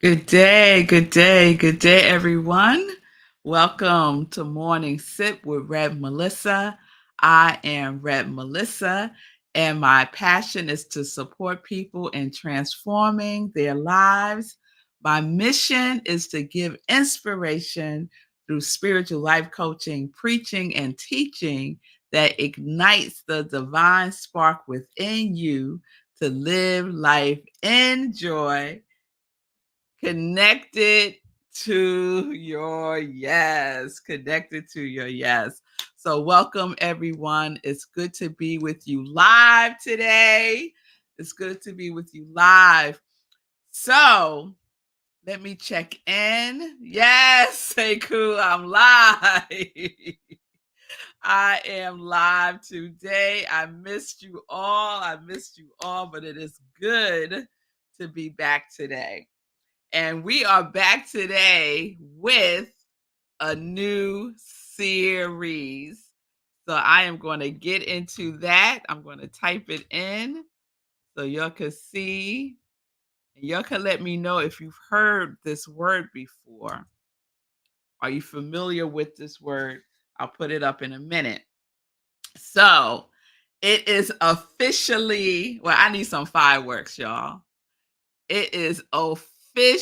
Good day, good day, good day, everyone. Welcome to Morning Sip with Rev Melissa. I am Rev Melissa, and my passion is to support people in transforming their lives. My mission is to give inspiration through spiritual life coaching, preaching, and teaching that ignites the divine spark within you to live life in joy connected to your yes. Connected to your yes. So, welcome everyone. It's good to be with you live today. It's good to be with you live. So, let me check in. Yes, Sekou, I'm live. I am live today. I missed you all. I missed you all, but it is good to be back today. And we are back today with a new series. So I am going to get into that. I'm going to type it in so y'all can see. And y'all can let me know if you've heard this word before. Are you familiar with this word? I'll put it up in a minute. So it is officially, well, I need some fireworks, y'all. It is officially yes,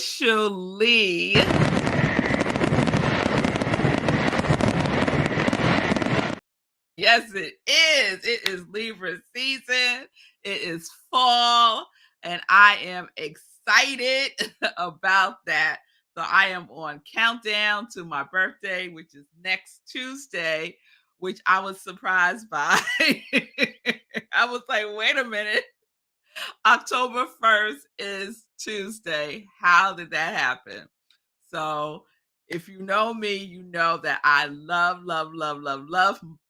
it is. It is Libra season. It is fall, and I am excited about that. So I am on countdown to my birthday, which is next Tuesday, which I was surprised by. I was like, wait a minute. October 1st is Tuesday. How did that happen? So, if you know me, you know that I love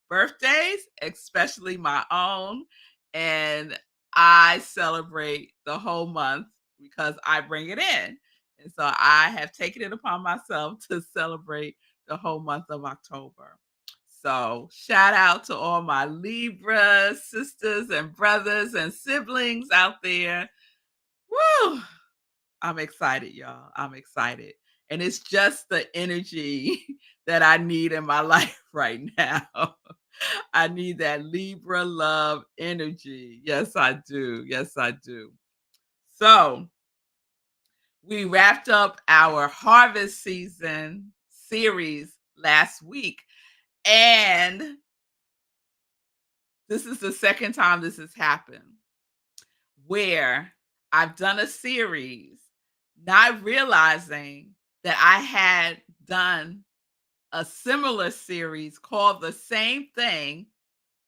birthdays, especially my own. And I celebrate the whole month because I bring it in. And so I have taken it upon myself to celebrate the whole month of October. So, shout out to all my Libra sisters and brothers and siblings out there. Woo! I'm excited, y'all. I'm excited. And it's just the energy that I need in my life right now. I need that Libra love energy. Yes, I do. Yes, I do. So, we wrapped up our harvest season series last week. And this is the second time this has happened where I've done a series, not realizing that I had done a similar series called The Same Thing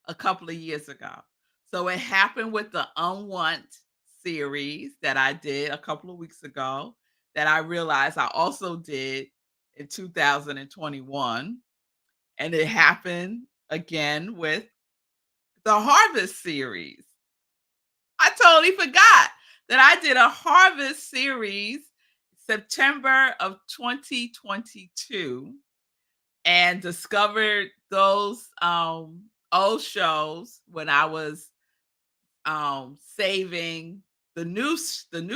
a couple of years ago. So it happened with the Unwant series that I did a couple of weeks ago that I realized I also did in 2021. And it happened again with the Harvest series. I totally forgot that I did a harvest series September of 2022 and discovered those old shows when I was saving the new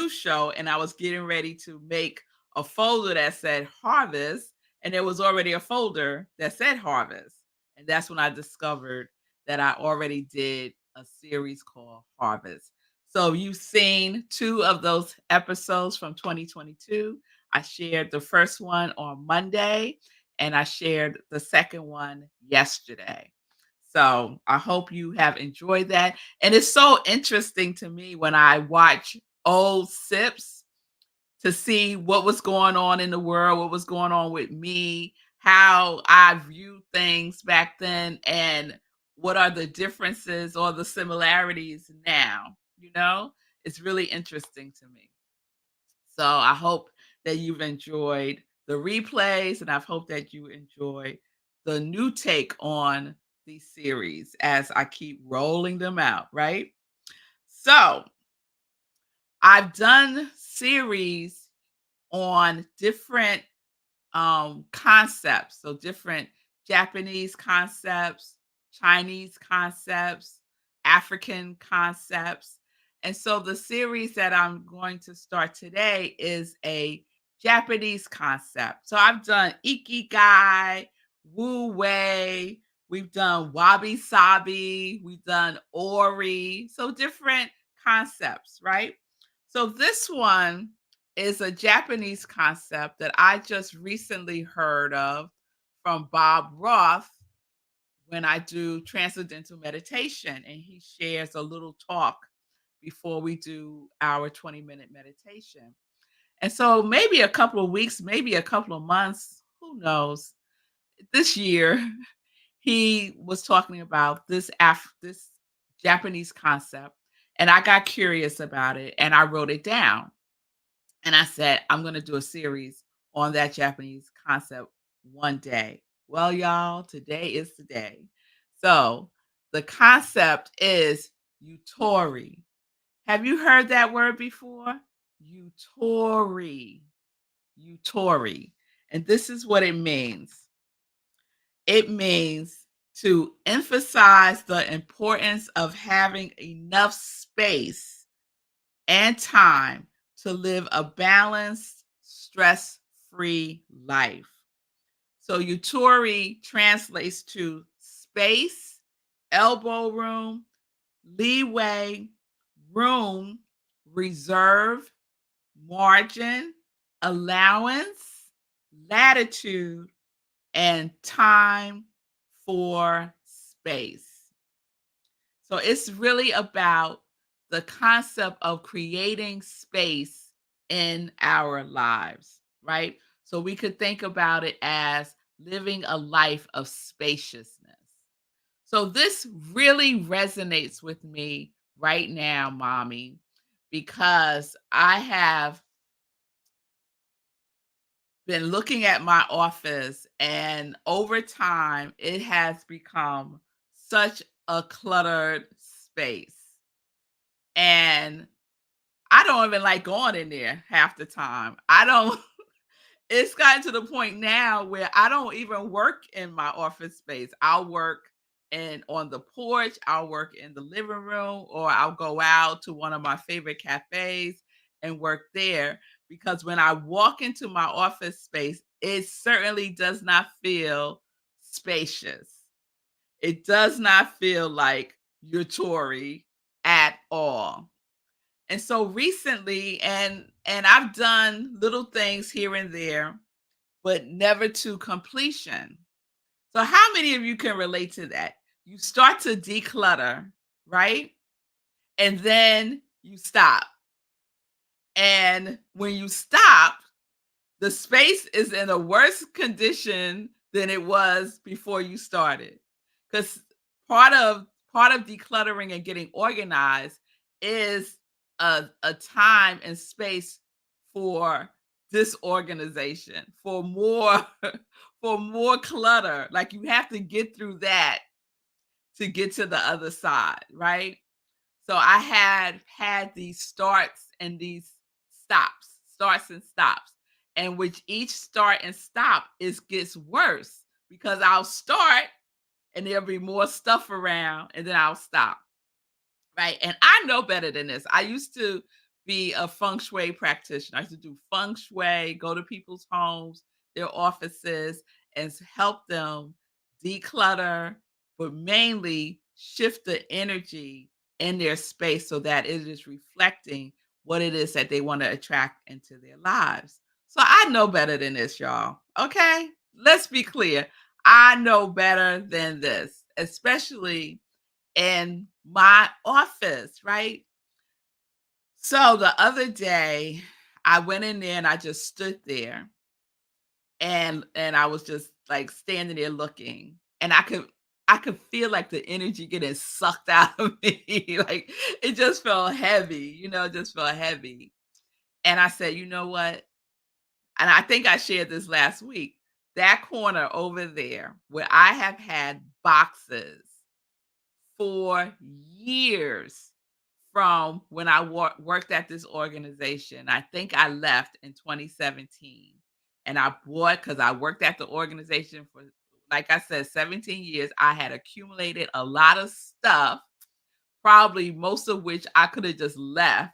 show, and I was getting ready to make a folder that said harvest, and there was already a folder that said harvest. And that's when I discovered that I already did a series called Harvest. So you've seen two of those episodes from 2022. I shared the first one on Monday, and I shared the second one yesterday. So I hope you have enjoyed that. And it's so interesting to me when I watch old sips to see what was going on in the world, what was going on with me, how I viewed things back then, and what are the differences or the similarities now. It's really interesting to me. So I hope that you've enjoyed the replays, and I hope that you enjoy the new take on these series as I keep rolling them out, right? So I've done series on different concepts, so different Japanese concepts, Chinese concepts, African concepts. And so the series that I'm going to start today is a Japanese concept. So I've done ikigai, wu wei, we've done wabi sabi, we've done ori. So different concepts, right? So this one is a Japanese concept that I just recently heard of from Bob Roth when I do transcendental meditation, and he shares a little talk before we do our 20-minute meditation. And so maybe a couple of weeks, maybe a couple of months, who knows? This year, he was talking about this Japanese concept, and I got curious about it and I wrote it down. And I said, I'm going to do a series on that Japanese concept one day. Well, y'all, today is the day. So the concept is utori. Have you heard that word before? Utori. Utori. And this is what it means. It means to emphasize the importance of having enough space and time to live a balanced, stress free life. So, Utori translates to space, elbow room, leeway, room, reserve, margin, allowance, latitude, and time for space. So it's really about the concept of creating space in our lives, right? So we could think about it as living a life of spaciousness. So this really resonates with me right now, mommy, because I have been looking at my office, and over time it has become such a cluttered space. And I don't even like going in there half the time. I don't It's gotten to the point now where I don't even work in my office space. I'll work on the porch, I'll work in the living room, or I'll go out to one of my favorite cafes and work there, because when I walk into my office space, it certainly does not feel spacious. It does not feel like your Tory at all. And so recently, and I've done little things here and there, but never to completion. So how many of you can relate to that? You start to declutter, right? And then you stop. And when you stop, the space is in a worse condition than it was before you started. Because part of part of decluttering and getting organized is a time and space for disorganization, for more for more clutter. Like you have to get through that to get to the other side, right? So I had these starts and these starts and stops. And with each start and stop, it gets worse because I'll start and there'll be more stuff around and then I'll stop. Right. And I know better than this. I used to be a feng shui practitioner. I used to do feng shui, go to people's homes, their offices, and help them declutter, but mainly shift the energy in their space so that it is reflecting what it is that they want to attract into their lives. So I know better than this, y'all. Okay. Let's be clear. I know better than this, especially in my office, right? So the other day, I went in there and I just stood there and I was just like standing there looking, and I could feel like the energy getting sucked out of me. Like it just felt heavy, it just felt heavy. And I said, you know what? And I think I shared this last week. That corner over there where I have had boxes for years from when I worked at this organization. I think I left in 2017. And I bought, because I worked at the organization for, like I said, 17 years. I had accumulated a lot of stuff, probably most of which I could have just left.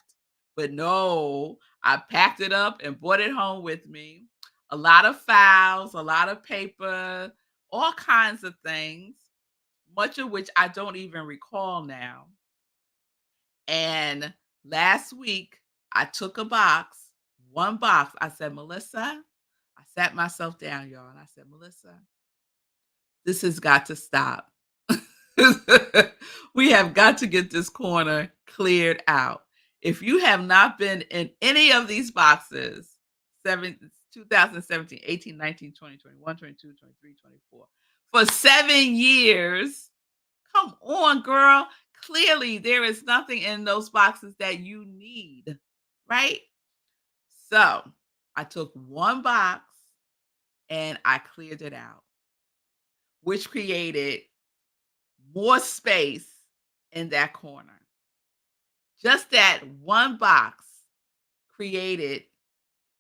But no, I packed it up and brought it home with me. A lot of files, a lot of paper, all kinds of things, much of which I don't even recall now. And last week, I took a box, one box. I said, Melissa, I sat myself down, y'all, and I said, Melissa, this has got to stop. We have got to get this corner cleared out. If you have not been in any of these boxes, 2017, 18, 19, 20, 21, 22, 23, 24, for 7 years, come on, girl. Clearly, there is nothing in those boxes that you need, right? So I took one box and I cleared it out, which created more space in that corner. Just that one box created,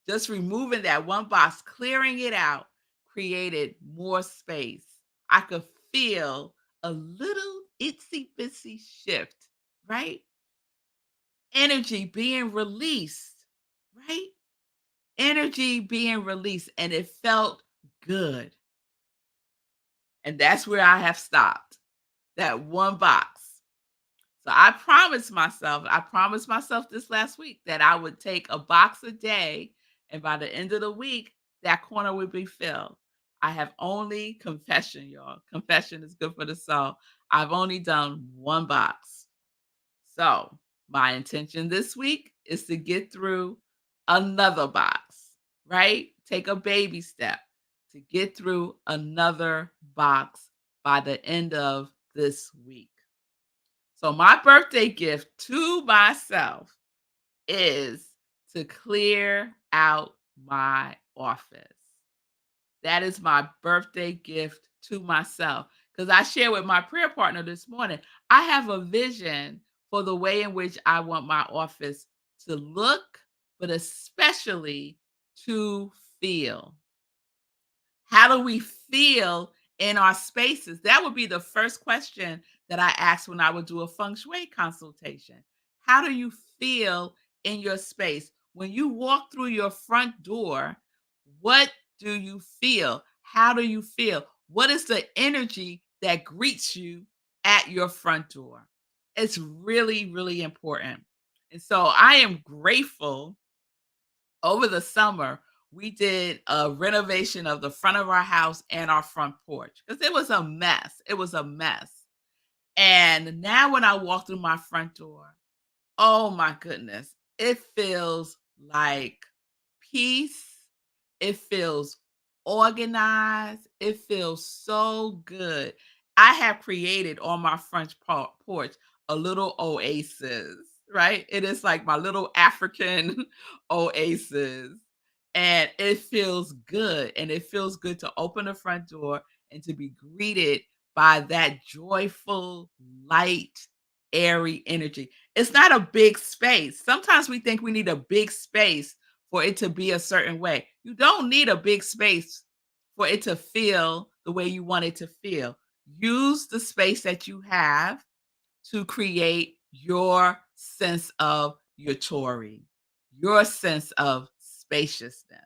just removing that one box, clearing it out, created more space. I could feel a little itsy bitsy shift, right? Energy being released, right? Energy being released, and it felt good. And that's where I have stopped. That one box. So I promised myself this last week that I would take a box a day, and by the end of the week, that corner would be filled. I have only confession, y'all. Confession is good for the soul. I've only done one box. So my intention this week is to get through another box, right? Take a baby step to get through another box by the end of this week. So my birthday gift to myself is to clear out my office. That is my birthday gift to myself. Because I shared with my prayer partner this morning, I have a vision for the way in which I want my office to look, but especially to feel. How do we feel in our spaces? That would be the first question that I ask when I would do a feng shui consultation. How do you feel in your space? When you walk through your front door, what do you feel? How do you feel? What is the energy that greets you at your front door? It's really, really important. And so I am grateful. Over the summer, we did a renovation of the front of our house and our front porch because it was a mess. It was a mess. And now when I walk through my front door, oh my goodness, it feels like peace. It feels organized. It feels so good. I have created on my front porch a little oasis, right? It is like my little African oasis. And it feels good. And it feels good to open the front door and to be greeted by that joyful, light, airy energy. It's not a big space. Sometimes we think we need a big space for it to be a certain way. You don't need a big space for it to feel the way you want it to feel. Use the space that you have to create your sense of utori, your sense of spaciousness.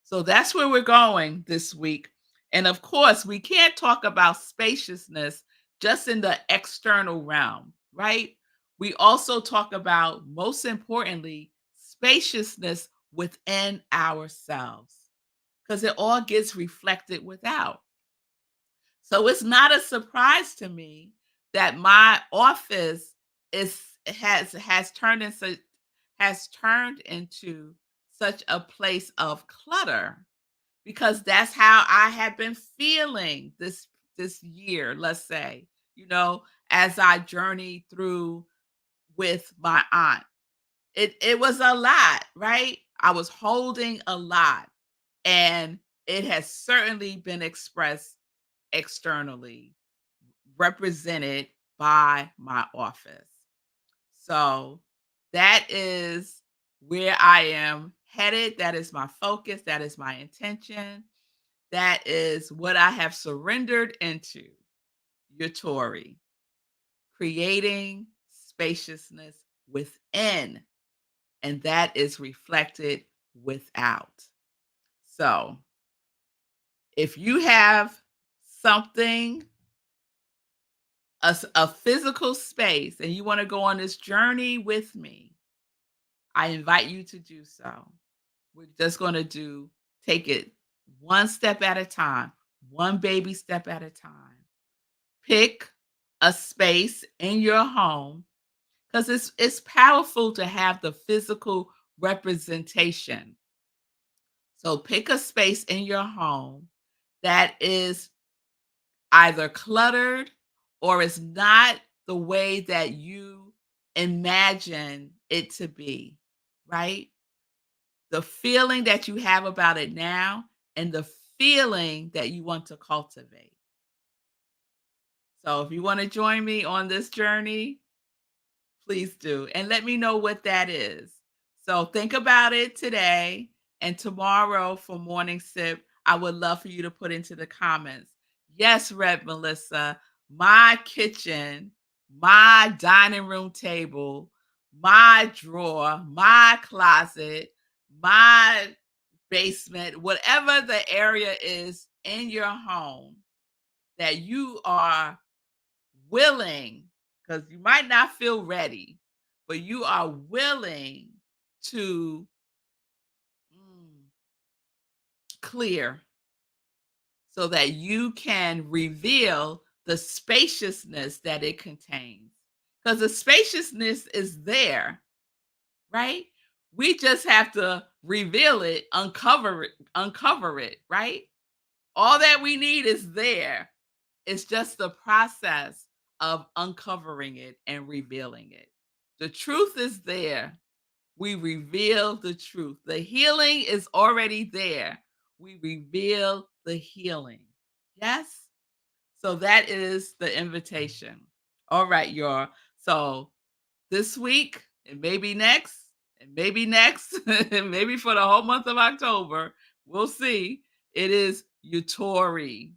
So that's where we're going this week. And of course, we can't talk about spaciousness just in the external realm, right? We also talk about, most importantly, spaciousness within ourselves because it all gets reflected without. So it's not a surprise to me that my office is has turned into such a place of clutter because that's how I have been feeling this year, let's say, as I journey through with my aunt. It was a lot, right? I was holding a lot, and it has certainly been expressed externally, represented by my office. So that is where I am headed. That is my focus. That is my intention. That is what I have surrendered into. Yatori, creating spaciousness within and that is reflected without. So, if you have something, a physical space, and you want to go on this journey with me, I invite you to do so. We're just going to take it one step at a time, one baby step at a time. Pick a space in your home because it's powerful to have the physical representation. So pick a space in your home that is either cluttered or is not the way that you imagine it to be, right? The feeling that you have about it now and the feeling that you want to cultivate. So if you want to join me on this journey, please do. And let me know what that is. So think about it today and tomorrow for morning sip. I would love for you to put into the comments. Yes, Rev Melissa, my kitchen, my dining room table, my drawer, my closet, my basement, whatever the area is in your home that you are willing, because you might not feel ready, but you are willing to mm, clear so that you can reveal the spaciousness that it contains. Because the spaciousness is there, right? We just have to reveal it, uncover it, right? All that we need is there. It's just the process of uncovering it and revealing it. The truth is there. We reveal the truth. The healing is already there. We reveal the healing. Yes? So that is the invitation. All right, y'all. So this week and maybe next, and maybe next, and maybe for the whole month of October, we'll see. It is Yutori.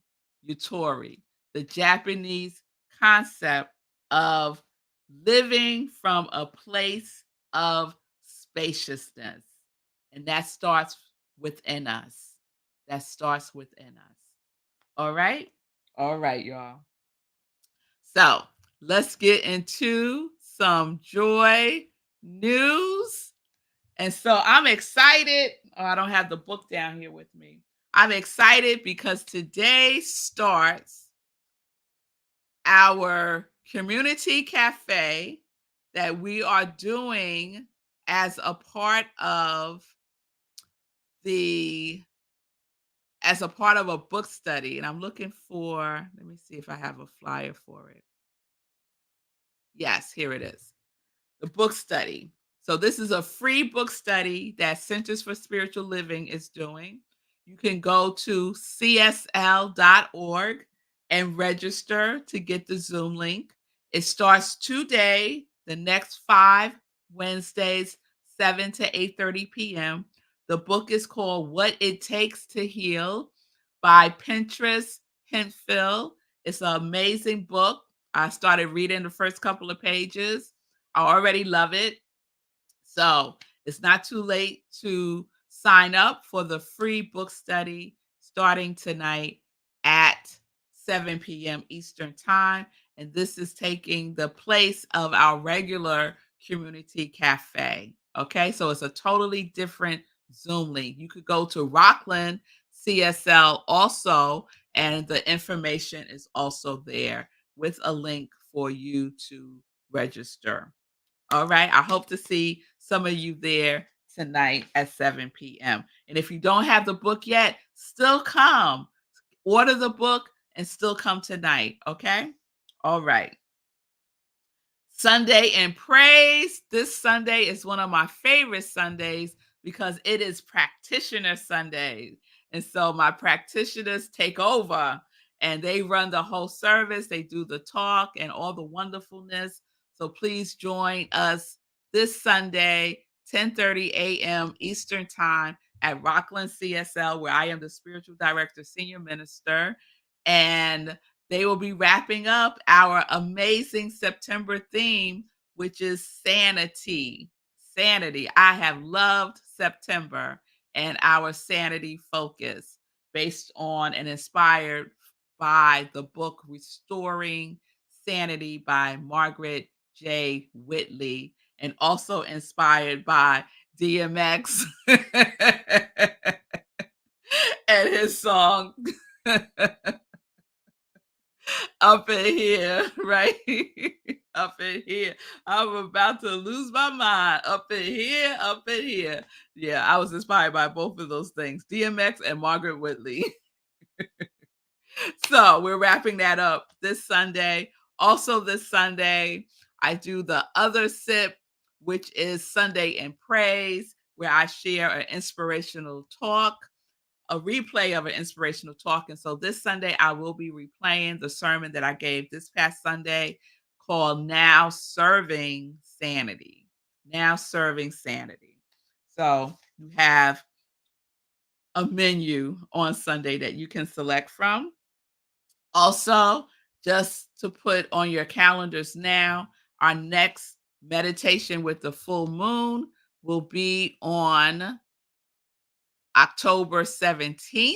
Yutori, the Japanese concept of living from a place of spaciousness. And that starts within us. That starts within us. All right? All right, y'all. So let's get into some joy news. And so I'm excited. Oh, I don't have the book down here with me. I'm excited because today starts our community cafe that we are doing as a part of the a book study. And I'm looking for, let me see if I have a flyer for it. Yes, here it is. The book study. So this is a free book study that Centers for Spiritual Living is doing. You can go to csl.org and register to get the Zoom link. It starts today, the next 5 Wednesdays, 7 to 8:30 p.m. The book is called What It Takes to Heal by Pinterest Hentfield. It's an amazing book. I started reading the first couple of pages. I already love it. So it's not too late to sign up for the free book study starting tonight at 7 p.m. Eastern Time. And this is taking the place of our regular community cafe. Okay, so it's a totally different Zoom link. You could go to Rockland CSL also, and the information is also there with a link for you to register. All right. I hope to see some of you there tonight at 7 p.m. And if you don't have the book yet, still come. Order the book and still come tonight. Okay. All right. Sunday in Praise. This Sunday is one of my favorite Sundays because it is Practitioner Sunday. And so my practitioners take over and they run the whole service. They do the talk and all the wonderfulness. So please join us this Sunday, 10:30 a.m. Eastern Time at Rockland CSL, where I am the spiritual director, senior minister. And they will be wrapping up our amazing September theme, which is sanity. sanity. I have loved September and our sanity focus based on and inspired by the book Restoring Sanity by Margaret J. Whitley, and also inspired by DMX and his song Up in Here, right? Up in here. I'm about to lose my mind. Up in here, up in here. Yeah, I was inspired by both of those things, DMX and Margaret Whitley. So we're wrapping that up this Sunday. Also, this Sunday, I do the other sip, which is Sunday in Praise, where I share an inspirational talk, a replay of an inspirational talk. And so this Sunday, I will be replaying the sermon that I gave this past Sunday called Now Serving Sanity. Now Serving Sanity. So you have a menu on Sunday that you can select from. Also, just to put on your calendars now, our next meditation with the full moon will be on October 17th.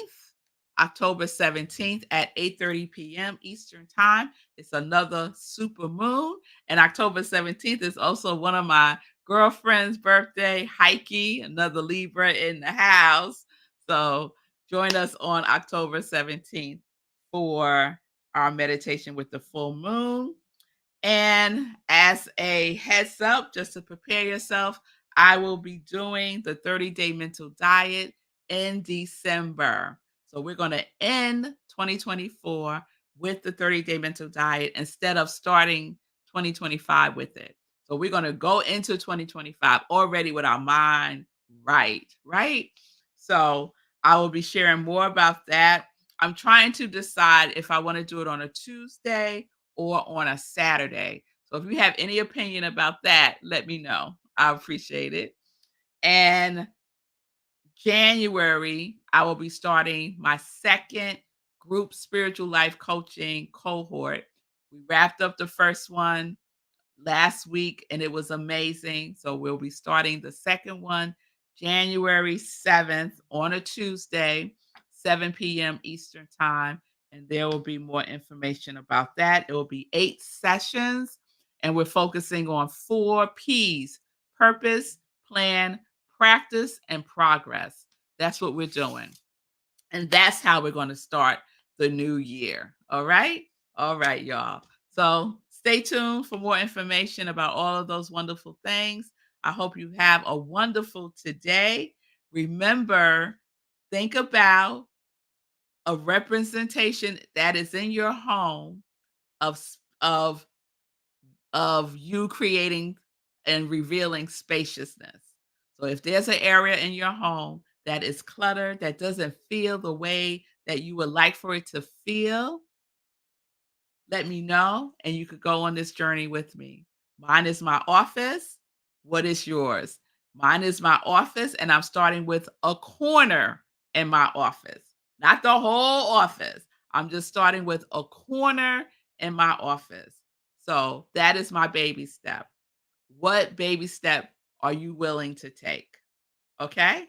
October 17th at 8:30 p.m. Eastern Time. It's another super moon. And October 17th is also one of my girlfriend's birthday, Heike, another Libra in the house. So join us on October 17th for our meditation with the full moon. And as a heads up, just to prepare yourself, I will be doing the 30-day mental diet in December. So we're going to end 2024 with the 30-day mental diet instead of starting 2025 with it. So we're going to go into 2025 already with our mind right, right? So I will be sharing more about that. I'm trying to decide if I want to do it on a Tuesday or on a Saturday. So if you have any opinion about that, let me know. I appreciate it. And January, I will be starting my second group spiritual life coaching cohort. We wrapped up the first one last week and it was amazing. So we'll be starting the second one January 7th on a Tuesday, 7 p.m. Eastern Time. And there will be more information about that. It will be 8 sessions, and we're focusing on 4 P's: purpose, plan, practice, and progress. That's what we're doing. And that's how we're going to start the new year. All right. All right, y'all. So stay tuned for more information about all of those wonderful things. I hope you have a wonderful today. Remember, think about a representation that is in your home of of you creating and revealing spaciousness. So if there's an area in your home that is cluttered, that doesn't feel the way that you would like for it to feel, let me know and you could go on this journey with me. Mine is my office. What is yours? Mine is my office, and I'm starting with a corner in my office, not the whole office. I'm just starting with a corner in my office. So that is my baby step. What baby step are you willing to take? Okay?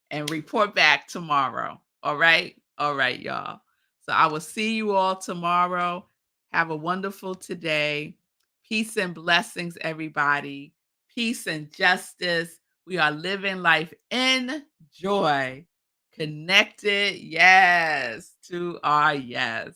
And report back tomorrow. All right? All right, y'all. So I will see you all tomorrow. Have a wonderful today. Peace and blessings, everybody. Peace and justice. We are living life in joy, connected, yes, to our yes.